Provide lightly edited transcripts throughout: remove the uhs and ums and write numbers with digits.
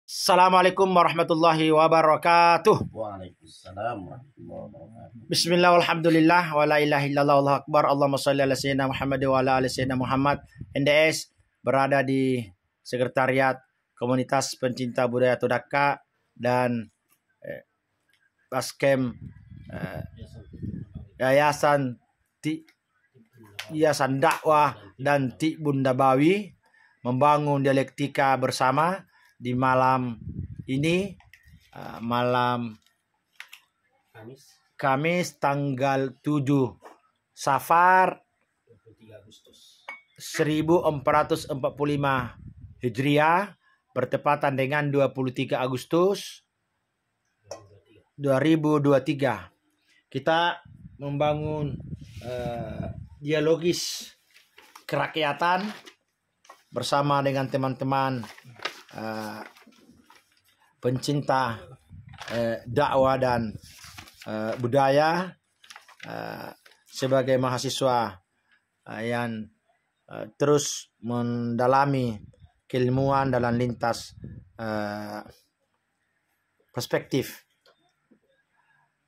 Assalamualaikum warahmatullahi wabarakatuh. Waalaikumsalam warahmatullahi wabarakatuh. Bismillah walhamdulillah wa la ilaha illallah wallahu akbar. Allahumma shalli ala sayyidina Muhammad wa ala ali sayyidina Muhammad. NDS berada di sekretariat komunitas pencinta budaya Todaka dan Baskem Yayasan Dakwah dan Ti Bunda Bawi membangun dialektika bersama di malam ini, malam Kamis tanggal 7 Safar 1445 Hijriah bertepatan dengan 23 Agustus 2023. Kita membangun dialogis kerakyatan bersama dengan teman-teman pencinta dakwah dan budaya sebagai mahasiswa yang terus mendalami keilmuan dalam lintas perspektif.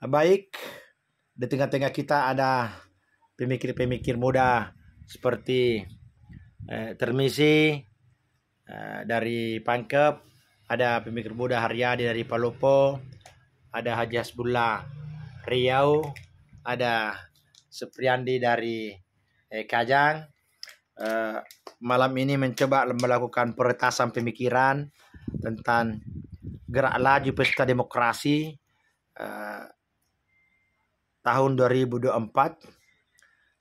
Baik, di tengah-tengah kita ada pemikir-pemikir muda seperti Termisi dari Pangkep, ada pemikir muda Haryadi dari Palopo, ada Haji Hasbullah Riau, ada Supriyandi dari Kajang. Malam ini mencoba melakukan peretasan pemikiran tentang gerak laju pesta demokrasi tahun 2024,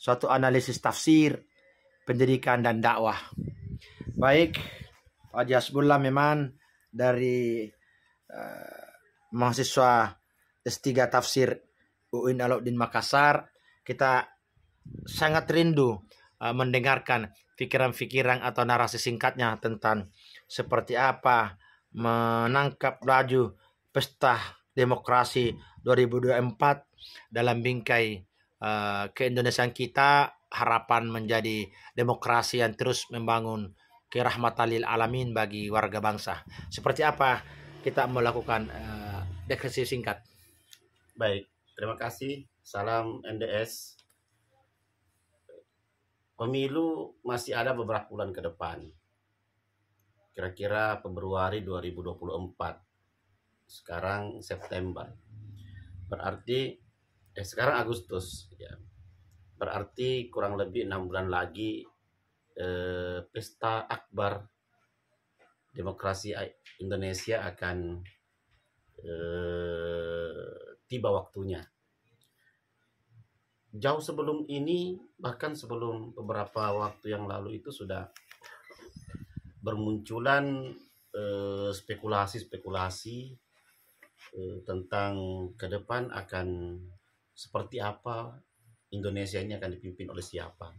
suatu analisis tafsir pendidikan dan dakwah. Baik, Haji Hasbullah memang dari mahasiswa S3 Tafsir UIN Alauddin Makassar. Kita sangat rindu mendengarkan pikiran-pikiran atau narasi singkatnya tentang seperti apa menangkap laju pesta demokrasi 2024 dalam bingkai keindonesiaan kita, harapan menjadi demokrasi yang terus membangun kerahmatan lil alamin bagi warga bangsa. Seperti apa kita melakukan deskripsi singkat? Baik, terima kasih. Salam NDS. Pemilu masih ada beberapa bulan ke depan. Kira-kira Februari 2024. Sekarang September. Berarti sekarang Agustus ya. Berarti kurang lebih 6 bulan lagi pesta akbar demokrasi Indonesia akan tiba waktunya. Jauh sebelum ini, bahkan sebelum beberapa waktu yang lalu itu sudah bermunculan spekulasi-spekulasi tentang ke depan akan seperti apa Indonesia ini akan dipimpin oleh siapa.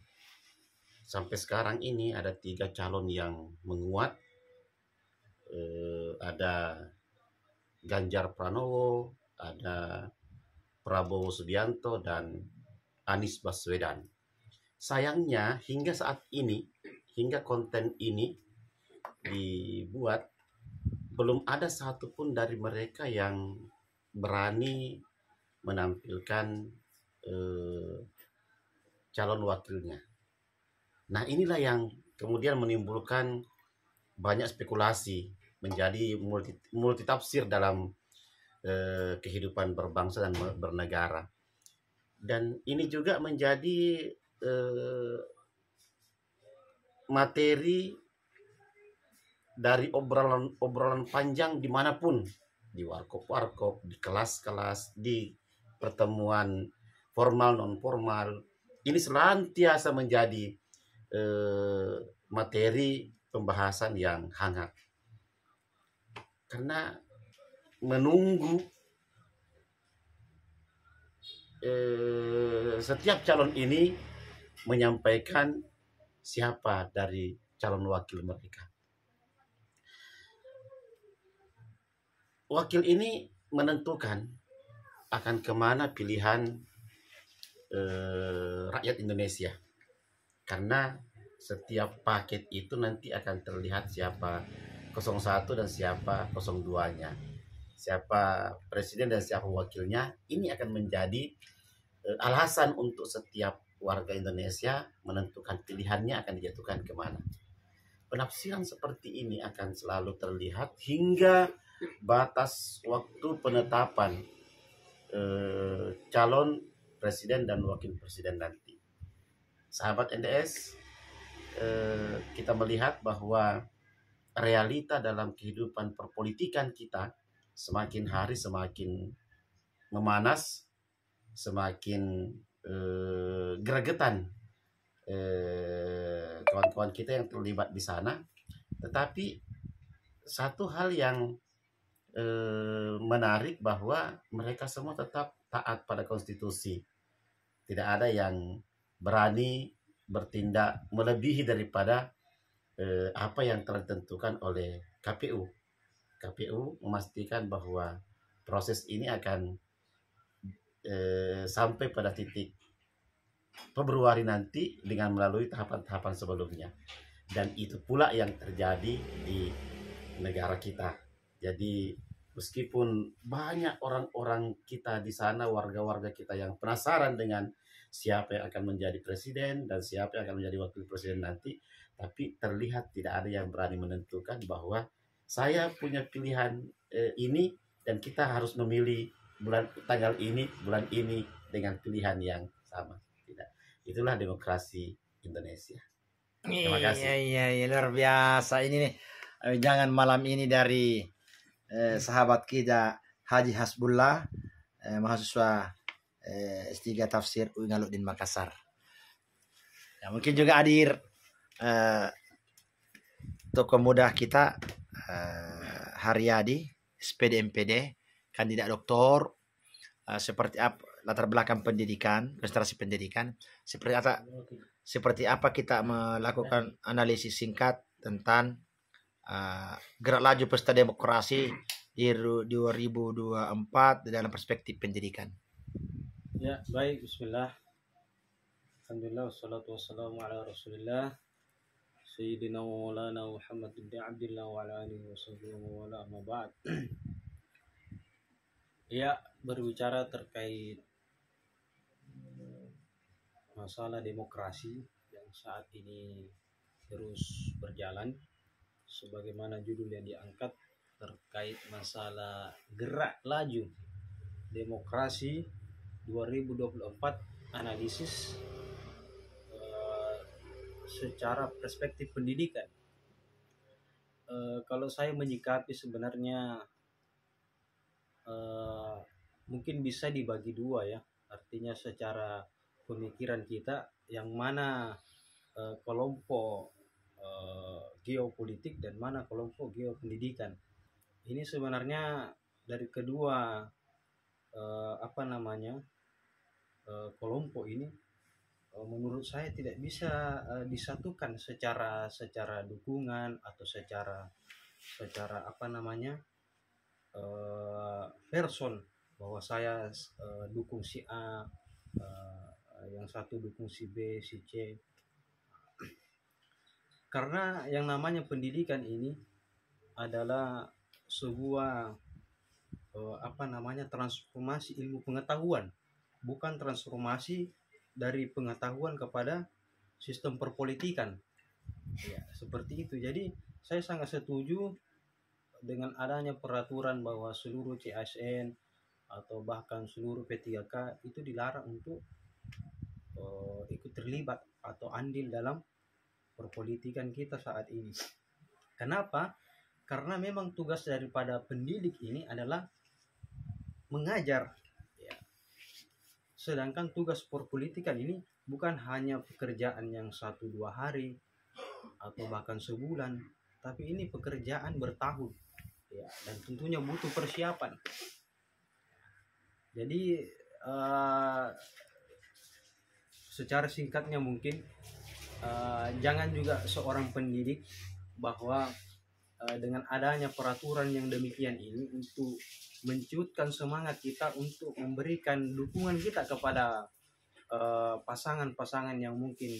Sampai sekarang ini ada 3 calon yang menguat. Ada Ganjar Pranowo, ada Prabowo Subianto, dan Anies Baswedan. Sayangnya hingga saat ini, hingga konten ini dibuat, belum ada satupun dari mereka yang berani menampilkan calon wakilnya. Nah, inilah yang kemudian menimbulkan banyak spekulasi, menjadi multitafsir dalam kehidupan berbangsa dan bernegara. Dan ini juga menjadi materi dari obrolan panjang dimanapun, di warkop, di kelas-kelas, di pertemuan formal non formal. Ini senantiasa menjadi materi pembahasan yang hangat, karena menunggu setiap calon ini menyampaikan siapa dari calon wakil mereka. Wakil ini menentukan akan kemana pilihan rakyat Indonesia, karena setiap paket itu nanti akan terlihat siapa 01 dan siapa 02-nya, siapa presiden dan siapa wakilnya. Ini akan menjadi alasan untuk setiap warga Indonesia menentukan pilihannya akan dijatuhkan kemana. Penafsiran seperti ini akan selalu terlihat hingga batas waktu penetapan calon presiden dan wakil presiden nanti. Sahabat NDS, kita melihat bahwa realita dalam kehidupan perpolitikan kita semakin hari semakin memanas, semakin gregetan kawan-kawan kita yang terlibat di sana. Tetapi satu hal yang menarik bahwa mereka semua tetap taat pada konstitusi. Tidak ada yang berani bertindak melebihi daripada apa yang telah ditentukan oleh KPU. KPU memastikan bahwa proses ini akan sampai pada titik Februari nanti dengan melalui tahapan-tahapan sebelumnya. Dan itu pula yang terjadi di negara kita. Jadi meskipun banyak orang-orang kita di sana, warga-warga kita yang penasaran dengan siapa yang akan menjadi presiden dan siapa yang akan menjadi wakil presiden nanti, tapi terlihat tidak ada yang berani menentukan bahwa saya punya pilihan ini dan kita harus memilih tanggal ini, bulan ini dengan pilihan yang sama. Tidak. Itulah demokrasi Indonesia. Terima kasih. Iya, luar biasa ini nih. Jangan malam ini dari sahabat kita Haji Hasbullah, mahasiswa S3 Tafsir UI Ngaluddin Makassar. Ya, mungkin juga hadir tokoh muda kita Haryadi, SPD MPD, kandidat doktor, seperti apa latar belakang pendidikan, konsentrasi pendidikan, seperti apa kita melakukan analisis singkat tentang gerak laju pesta demokrasi di 2024 dalam perspektif pendidikan. Ya, baik, bismillah. Alhamdulillah, wassalatu wassalamu ala rasulillah Sayyidina wa maulana Muhammad bin Abdillah wa ala alihi wa sahbihi wa wala amma ba'd. Ya, berbicara terkait masalah demokrasi yang saat ini terus berjalan, sebagaimana judul yang diangkat terkait masalah gerak laju demokrasi 2024, analisis secara perspektif pendidikan. Kalau saya menyikapi sebenarnya mungkin bisa dibagi dua ya, artinya secara pemikiran kita yang mana kelompok geopolitik dan mana kelompok geopendidikan. Ini sebenarnya dari kedua kelompok ini menurut saya tidak bisa disatukan secara dukungan atau secara person, bahwa saya dukung si A, yang satu dukung si B, si C. Karena yang namanya pendidikan ini adalah sebuah transformasi ilmu pengetahuan, bukan transformasi dari pengetahuan kepada sistem perpolitikan. Ya, seperti itu. Jadi saya sangat setuju dengan adanya peraturan bahwa seluruh CASN atau bahkan seluruh P3K itu dilarang untuk ikut terlibat atau andil dalam perpolitikan kita saat ini. Kenapa? Karena memang tugas daripada pendidik ini adalah mengajar. Ya. Sedangkan tugas perpolitikan ini bukan hanya pekerjaan yang 1-2 hari atau bahkan sebulan, tapi ini pekerjaan bertahun. Ya, dan tentunya butuh persiapan. Jadi secara singkatnya mungkin jangan juga seorang pendidik bahwa dengan adanya peraturan yang demikian ini untuk menciutkan semangat kita untuk memberikan dukungan kita kepada pasangan-pasangan yang mungkin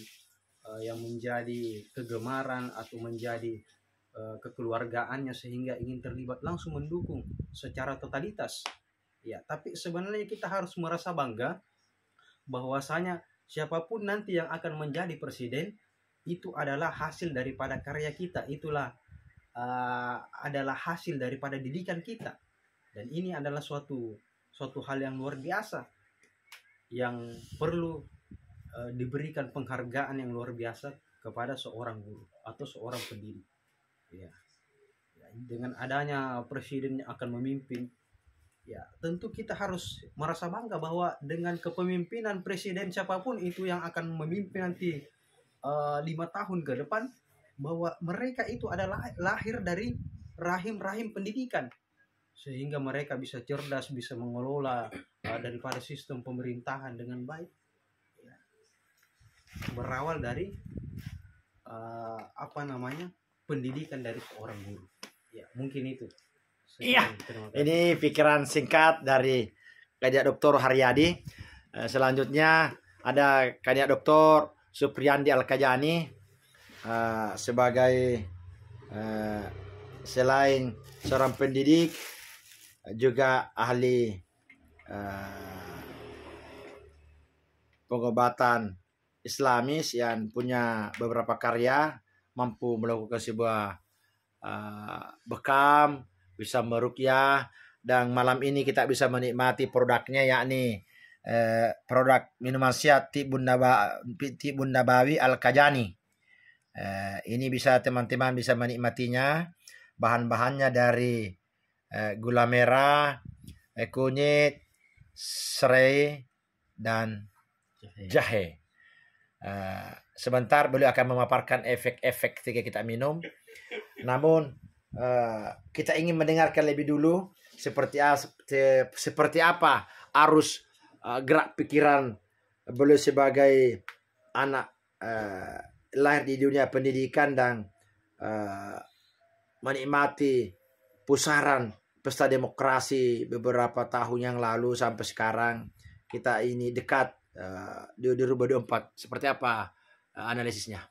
yang menjadi kegemaran atau menjadi kekeluargaannya sehingga ingin terlibat langsung mendukung secara totalitas. Ya, tapi sebenarnya kita harus merasa bangga bahwasanya siapapun nanti yang akan menjadi presiden itu adalah hasil daripada karya kita, itulah adalah hasil daripada didikan kita. Dan ini adalah suatu hal yang luar biasa yang perlu diberikan penghargaan yang luar biasa kepada seorang guru atau seorang pendidik. Ya. Dengan adanya presiden yang akan memimpin, ya tentu kita harus merasa bangga bahwa dengan kepemimpinan presiden siapapun itu yang akan memimpin nanti 5 tahun ke depan, bahwa mereka itu adalah lahir dari rahim pendidikan, sehingga mereka bisa cerdas, bisa mengelola daripada sistem pemerintahan dengan baik, ya. Berawal dari pendidikan dari seorang guru. Ya, mungkin itu. Iya, ini pikiran singkat dari Kadya Dr. Haryadi. Selanjutnya ada Kadya Dr. Supriyandi Al-Kajani sebagai selain seorang pendidik juga ahli pengobatan Islamis yang punya beberapa karya, mampu melakukan sebuah bekam, bisa meruqyah, dan malam ini kita bisa menikmati produknya, yakni produk minuman sihat Tibun Nabawi Al-Kajani. Ini bisa teman-teman bisa menikmatinya. Bahan-bahannya dari gula merah, kunyit, serai, dan jahe. Sebentar beliau akan memaparkan efek-efek ketika kita minum. Namun kita ingin mendengarkan lebih dulu seperti apa arus gerak pikiran beliau sebagai anak lahir di dunia pendidikan dan menikmati pusaran pesta demokrasi beberapa tahun yang lalu sampai sekarang. Kita ini dekat di 2024. Seperti apa analisisnya?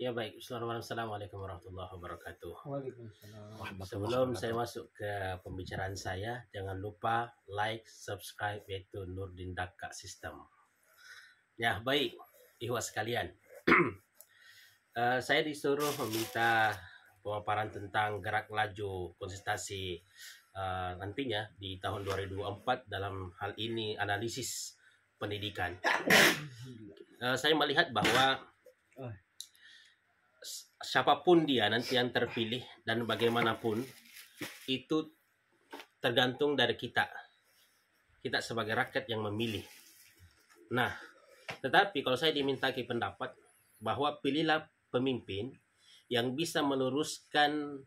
Ya baik, Assalamualaikum warahmatullahi wabarakatuh. Waalaikumsalam. Sebelum saya masuk ke pembicaraan saya, jangan lupa like, subscribe, yaitu Nurdin Daka System. Ya baik, ikhwah sekalian. Saya disuruh meminta pemaparan tentang gerak laju kontestasi nantinya di tahun 2024 dalam hal ini analisis pendidikan. Saya melihat bahwa siapapun dia nanti yang terpilih dan bagaimanapun itu tergantung dari kita sebagai rakyat yang memilih. Nah, tetapi kalau saya dimintai pendapat bahwa pilihlah pemimpin yang bisa meneruskan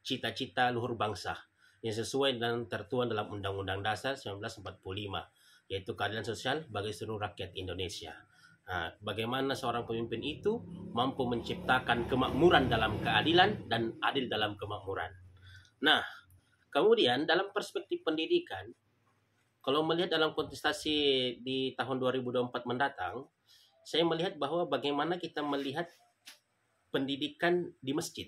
cita-cita luhur bangsa yang sesuai dengan tertuang dalam Undang-Undang Dasar 1945, yaitu keadilan sosial bagi seluruh rakyat Indonesia. Nah, bagaimana seorang pemimpin itu mampu menciptakan kemakmuran dalam keadilan dan adil dalam kemakmuran. Nah, kemudian dalam perspektif pendidikan, kalau melihat dalam kontestasi di tahun 2024 mendatang, saya melihat bahwa bagaimana kita melihat pendidikan di masjid.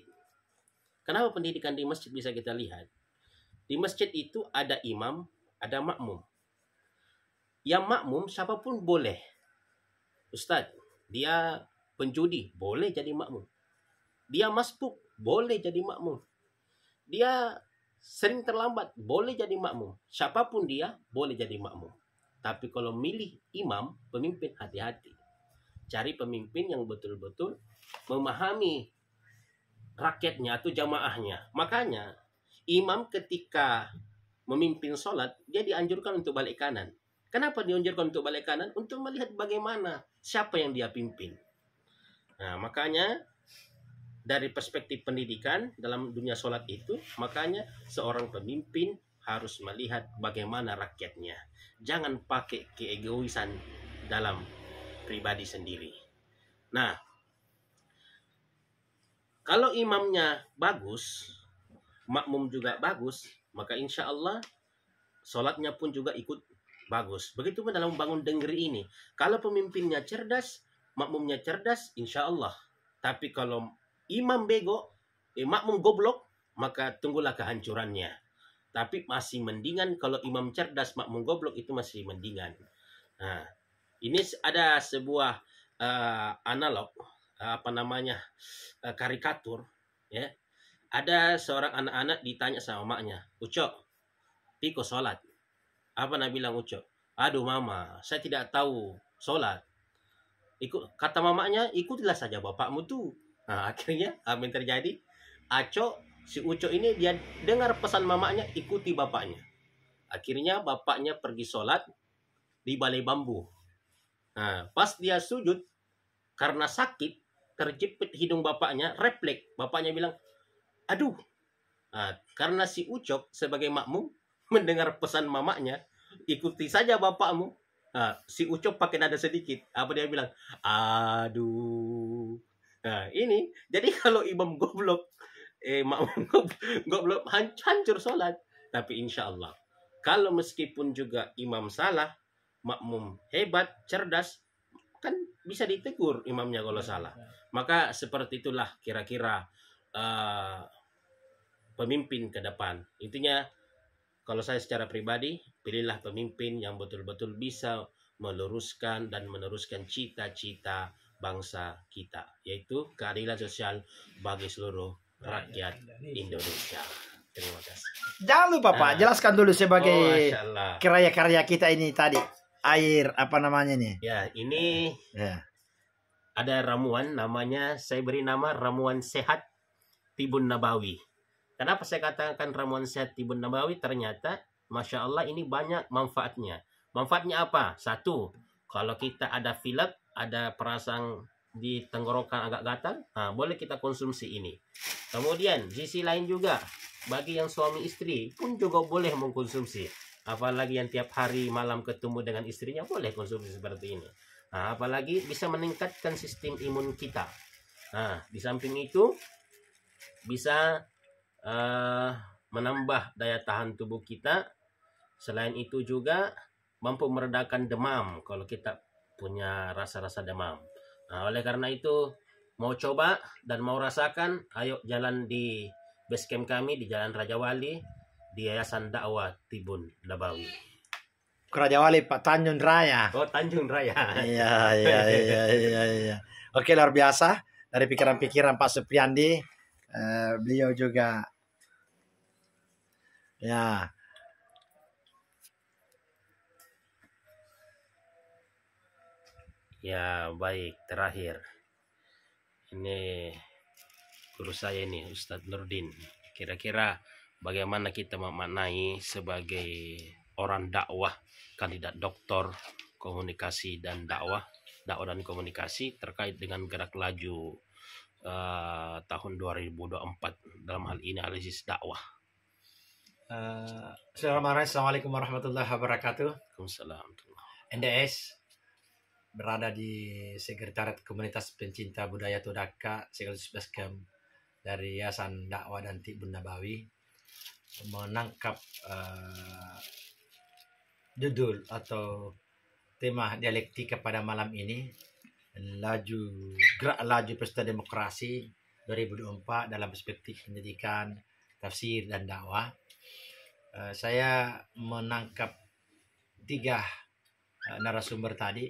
Kenapa pendidikan di masjid bisa kita lihat? Di masjid itu ada imam, ada makmum. Yang makmum siapapun boleh. Ustadz, dia penjudi, boleh jadi makmum. Dia masbuk, boleh jadi makmum. Dia sering terlambat, boleh jadi makmum. Siapapun dia, boleh jadi makmum. Tapi kalau milih imam, pemimpin, hati-hati. Cari pemimpin yang betul-betul memahami rakyatnya atau jamaahnya. Makanya, imam ketika memimpin sholat, dia dianjurkan untuk balik kanan. Kenapa dianjurkan untuk balik kanan? Untuk melihat bagaimana siapa yang dia pimpin. Nah, makanya dari perspektif pendidikan dalam dunia sholat itu, makanya seorang pemimpin harus melihat bagaimana rakyatnya. Jangan pakai keegoisan dalam pribadi sendiri. Nah, kalau imamnya bagus, makmum juga bagus, maka insya Allah sholatnya pun juga ikut bagus. Begitu pun dalam membangun negeri ini. Kalau pemimpinnya cerdas, makmumnya cerdas, insya Allah. Tapi kalau imam bego, makmum goblok, maka tunggulah kehancurannya. Tapi masih mendingan kalau imam cerdas, makmum goblok, itu masih mendingan. Nah, ini ada sebuah analog, karikatur, ya. Ada seorang anak-anak ditanya sama maknya, Ucok, piko sholat. Apa nak bilang Ucok? Aduh mama, saya tidak tahu sholat. Kata mamanya, ikutilah saja bapakmu tuh. Nah, akhirnya apa yang terjadi? Si Ucok ini dia dengar pesan mamanya, ikuti bapaknya. Akhirnya bapaknya pergi sholat di balai bambu. Nah, pas dia sujud, karena sakit, terjepit hidung bapaknya, refleks. Bapaknya bilang, aduh. Nah, karena si Ucok sebagai makmum mendengar pesan mamanya, ikuti saja bapakmu. Nah, si Ucok pakai nada sedikit. Apa dia bilang? Aduh. Nah, ini. Jadi kalau imam goblok, makmum goblok, hancur sholat. Tapi insya Allah, kalau meskipun juga imam salah, makmum hebat, cerdas, kan bisa ditegur imamnya kalau salah. Maka seperti itulah kira-kira pemimpin ke depan. Intinya, kalau saya secara pribadi, pilihlah pemimpin yang betul-betul bisa meluruskan dan meneruskan cita-cita bangsa kita, yaitu keadilan sosial bagi seluruh rakyat Indonesia. Terima kasih. Jangan lupa Pak, jelaskan dulu sebagai Masya Allah. karya-karya kita ini tadi. Air, apa namanya nih? Ya, ini Ya. ada ramuan, namanya, saya beri nama ramuan sehat Tibun Nabawi. Kenapa saya katakan ramuan sehat Tibun Nabawi? Ternyata, Masya Allah, ini banyak manfaatnya. Manfaatnya apa? Satu, kalau kita ada pilek, ada perasaan di tenggorokan agak gatal, nah, boleh kita konsumsi ini. Kemudian, sisi lain juga, bagi yang suami istri pun juga boleh mengkonsumsi. Apalagi yang tiap hari malam ketemu dengan istrinya, boleh konsumsi seperti ini. Nah, apalagi bisa meningkatkan sistem imun kita. Nah, di samping itu, bisa menambah daya tahan tubuh kita. Selain itu juga mampu meredakan demam kalau kita punya rasa-rasa demam. Nah, oleh karena itu, mau coba dan mau rasakan, ayo jalan di base camp kami di Jalan Raja Wali di Yayasan Dakwah Tibun Nabawi. Raja Wali Pak Tanjung Raya. Oh, Tanjung Raya. Iya. Oke, luar biasa dari pikiran-pikiran Pak Supriyandi. Beliau juga ya. Ya, baik. Terakhir, ini guru saya ini, Ustadz Nurdin. Kira-kira bagaimana kita memaknai sebagai orang dakwah, kandidat doktor komunikasi dan dakwah dan komunikasi terkait dengan gerak laju tahun 2024 dalam hal ini analisis dakwah. Assalamualaikum warahmatullahi wabarakatuh. Waalaikumsalam. NDS berada di Sekretariat Komunitas Pencinta Budaya Todaka sekaligus base camp dari Yayasan Dakwah dan Tibun Nabawi, menangkap judul atau tema dialektika pada malam ini, gerak laju pesta demokrasi 2024 dalam perspektif pendidikan, tafsir dan dakwah. Saya menangkap 3 narasumber tadi,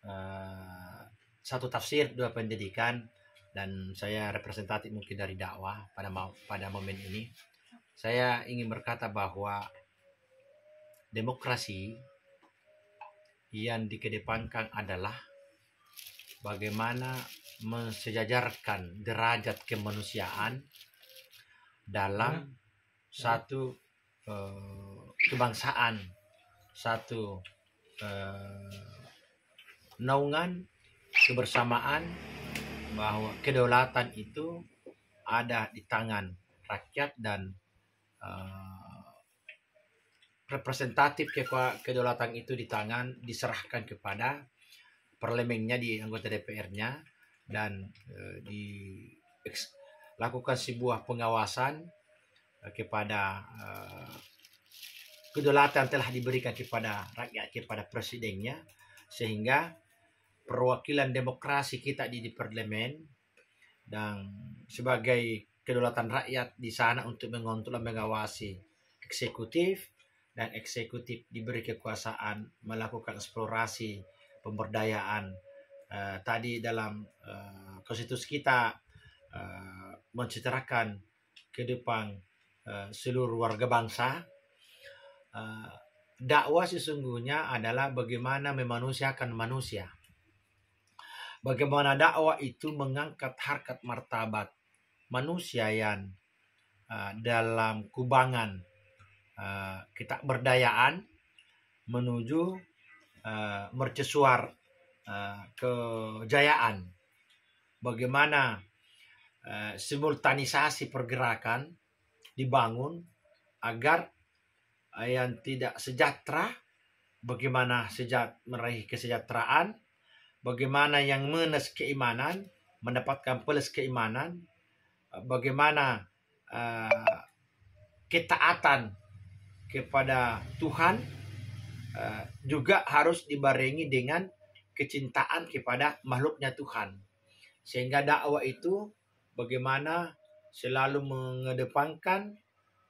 1 tafsir, 2 pendidikan, dan saya representatif mungkin dari dakwah pada momen ini. Saya ingin berkata bahwa demokrasi yang dikedepankan adalah bagaimana mensejajarkan derajat kemanusiaan dalam satu kebangsaan, satu naungan kebersamaan, bahwa kedaulatan itu ada di tangan rakyat dan representatif kedaulatan itu diserahkan kepada parlemennya, di anggota DPR-nya, dan dilakukan sebuah pengawasan kepada kedaulatan telah diberikan kepada rakyat, kepada presidennya, sehingga perwakilan demokrasi kita di parlemen dan sebagai kedaulatan rakyat di sana untuk mengontrol dan mengawasi eksekutif, dan eksekutif diberi kekuasaan melakukan eksplorasi pemberdayaan. Tadi dalam konstitusi kita menceritakan kehidupan seluruh warga bangsa. Dakwah sesungguhnya adalah bagaimana memanusiakan manusia. Bagaimana dakwah itu mengangkat harkat martabat manusia yang dalam kubangan keberdayaan menuju mercusuar kejayaan. Bagaimana simultanisasi pergerakan dibangun agar yang tidak sejahtera, bagaimana meraih kesejahteraan, bagaimana yang minus keimanan mendapatkan plus keimanan, bagaimana ketaatan kepada Tuhan juga harus dibarengi dengan kecintaan kepada makhluknya Tuhan. Sehingga dakwah itu bagaimana selalu mengedepankan,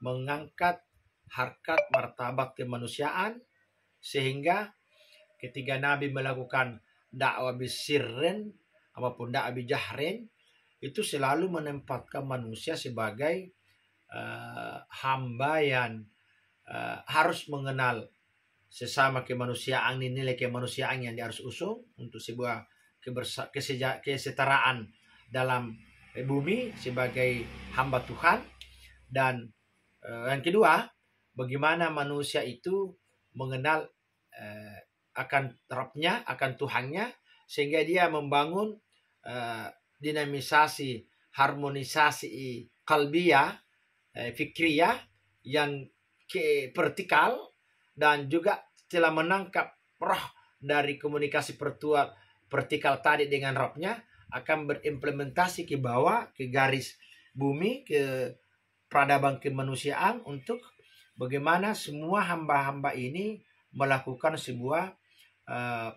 mengangkat harkat martabat kemanusiaan, sehingga ketika Nabi melakukan dakwah bisirren maupun dakwah bijahrin, itu selalu menempatkan manusia sebagai hamba yang harus mengenal sesama kemanusiaan, nilai kemanusiaan yang dia harus usung untuk sebuah kesetaraan dalam bumi sebagai hamba Tuhan. Dan yang kedua, bagaimana manusia itu mengenal akan Rabbnya, akan Tuhannya, sehingga dia membangun dinamisasi, harmonisasi kalbiyah, fikriyah yang vertikal, dan juga telah menangkap roh dari komunikasi vertikal tadi dengan Rabbnya, akan berimplementasi ke bawah, ke garis bumi, ke peradaban kemanusiaan, untuk bagaimana semua hamba-hamba ini melakukan sebuah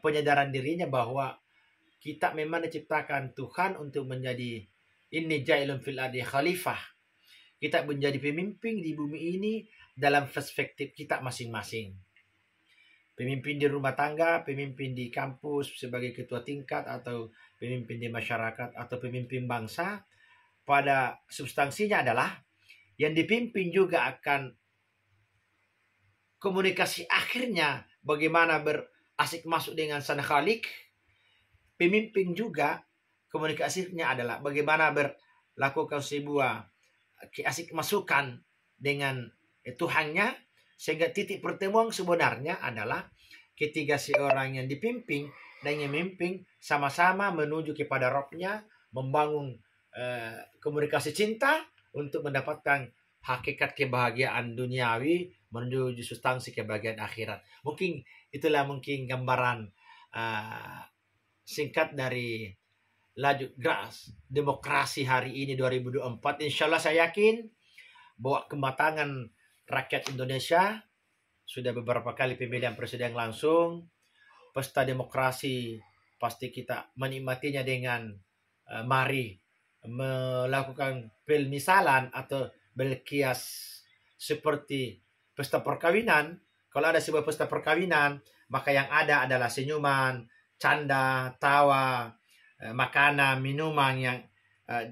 penyadaran dirinya bahwa kita memang diciptakan Tuhan untuk menjadi inni ja'ilun fil ardi khalifah. Kita menjadi pemimpin di bumi ini dalam perspektif kita masing-masing. Pemimpin di rumah tangga, pemimpin di kampus sebagai ketua tingkat, atau pemimpin di masyarakat, atau pemimpin bangsa, pada substansinya adalah yang dipimpin juga akan komunikasi akhirnya bagaimana berasik masuk dengan Sang Khalik. Pemimpin juga komunikasinya adalah bagaimana berlakukan sebuah asik masukan dengan Tuhannya, sehingga titik pertemuan sebenarnya adalah ketika seorang yang dipimpin dan yang memimpin sama-sama menuju kepada Rabbnya, membangun komunikasi cinta untuk mendapatkan hakikat kebahagiaan duniawi menuju substansi kebahagiaan akhirat. Mungkin itulah gambaran singkat dari laju gas demokrasi hari ini 2024. Insya Allah saya yakin bahwa kematangan rakyat Indonesia, sudah beberapa kali pemilihan presiden langsung, pesta demokrasi pasti kita menikmatinya dengan mari melakukan pelmisalan atau berkias seperti pesta perkawinan. Kalau ada sebuah pesta perkawinan, maka yang ada adalah senyuman, canda, tawa, makanan, minuman yang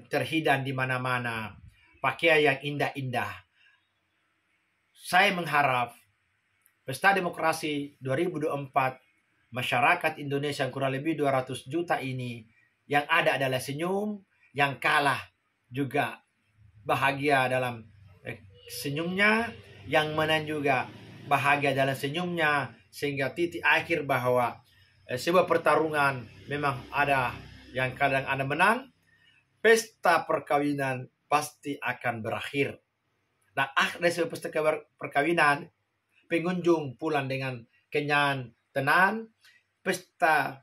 terhidang di mana-mana, pakaian yang indah-indah. Saya mengharap pesta demokrasi 2024 masyarakat Indonesia yang kurang lebih 200 juta ini, yang ada adalah senyum, yang kalah juga bahagia dalam senyumnya, yang menang juga bahagia dalam senyumnya, sehingga titik akhir bahwa sebuah pertarungan memang ada yang kadang ada menang, pesta perkawinan pasti akan berakhir. Dan akhir dari pesta perkawinan, pengunjung pulang dengan kenyang, tenang. Pesta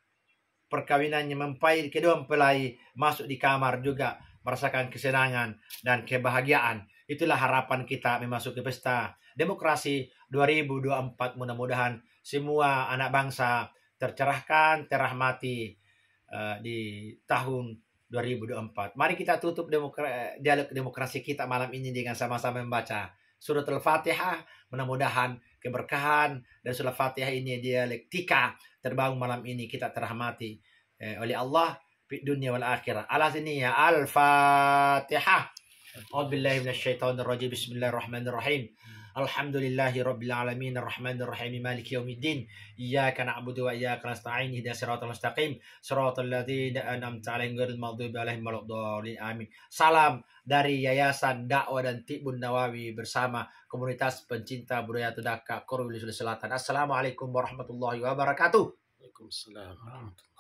perkawinannya mempelai, kedua mempelai masuk di kamar juga merasakan kesenangan dan kebahagiaan. Itulah harapan kita memasuki pesta demokrasi 2024. Mudah-mudahan semua anak bangsa tercerahkan, terahmati di tahun 2024. Mari kita tutup dialog demokrasi kita malam ini dengan sama-sama membaca surat Al-Fatihah. Mudah-mudahan keberkahan dan surat Al-Fatihah ini dialektika terbangun malam ini, kita terahmati oleh Allah di dunia wal akhirah. Ala sini ya Al-Fatihah. A'udzubillahi minasyaitonirrajim. Bismillahirrahmanirrahim. Alhamdulillahi rabbil alamin arrahmanir rahim maliki yaumiddin iyyaka na'budu wa iyyaka nasta'in ihdinas siratal mustaqim siratal ladzina an'amta 'alaihim ghairil maghdubi 'alaihim waladdallin amin. Salam dari Yayasan Dakwah dan Tibun Nawawi bersama komunitas pencinta budaya Todaka Korwil Sulawesi Selatan. Assalamualaikum warahmatullahi wabarakatuh. Waalaikumsalam.